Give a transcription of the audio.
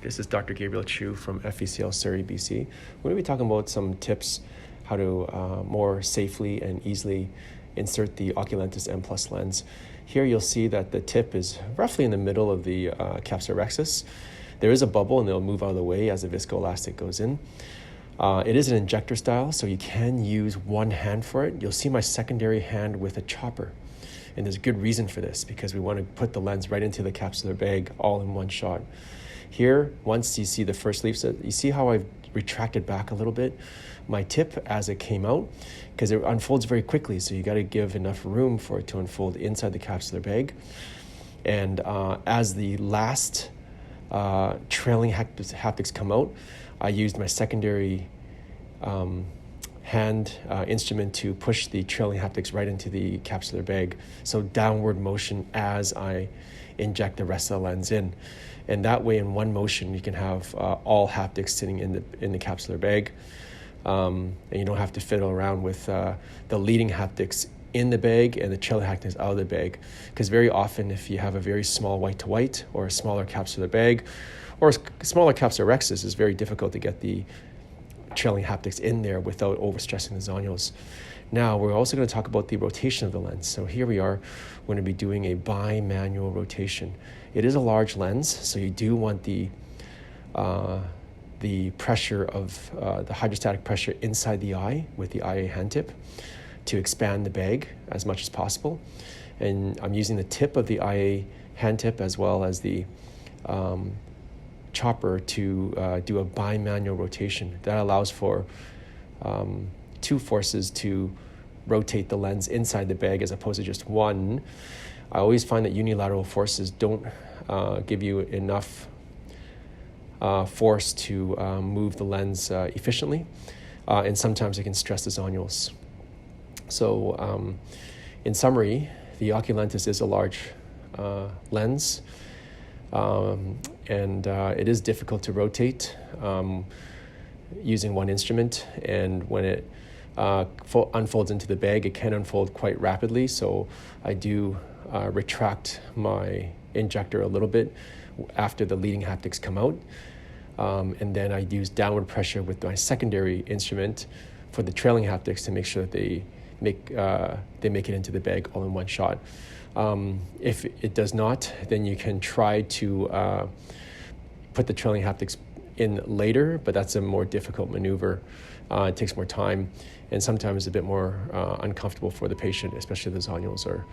This is Dr. Gabriel Chu from FECL Surrey, BC. We're going to be talking about some tips how to more safely and easily insert the Oculentis M+ lens. Here you'll see that the tip is roughly in the middle of the capsular rhexis. There is a bubble and it'll move out of the way as the viscoelastic goes in. It is an injector style, so you can use one hand for it. You'll see my secondary hand with a chopper. And there's a good reason for this, because we want to put the lens right into the capsular bag all in one shot. Here, once you see the first leaf, so you see how I've retracted back a little bit my tip as it came out, because it unfolds very quickly, so you got to give enough room for it to unfold inside the capsular bag. And as the last trailing haptics come out, I used my secondary hand instrument to push the trailing haptics right into the capsular bag. So downward motion as I inject the rest of the lens in. And that way, in one motion, you can have all haptics sitting in the capsular bag. And you don't have to fiddle around with the leading haptics in the bag and the trailing haptics out of the bag. Because very often, if you have a very small white-to-white or a smaller capsular bag or a smaller capsular rhexis, it's very difficult to get the trailing haptics in there without overstressing the zonules. Now, we're also going to talk about the rotation of the lens. So here we are, we're going to be doing a bimanual rotation. It is a large lens, so you do want the pressure of the hydrostatic pressure inside the eye with the IA hand tip to expand the bag as much as possible. And I'm using the tip of the IA hand tip as well as the chopper to do a bimanual rotation. That allows for two forces to rotate the lens inside the bag as opposed to just one. I always find that unilateral forces don't give you enough force to move the lens efficiently, and sometimes it can stress the zonules. So in summary, the Oculentis is a large lens, and it is difficult to rotate using one instrument, and when it unfolds into the bag, it can unfold quite rapidly, so I do retract my injector a little bit after the leading haptics come out, and then I use downward pressure with my secondary instrument for the trailing haptics to make sure that they make it into the bag all in one shot. If it does not, then you can try to put the trailing haptics in later, but that's a more difficult maneuver. It takes more time and sometimes a bit more uncomfortable for the patient, especially if the zonules are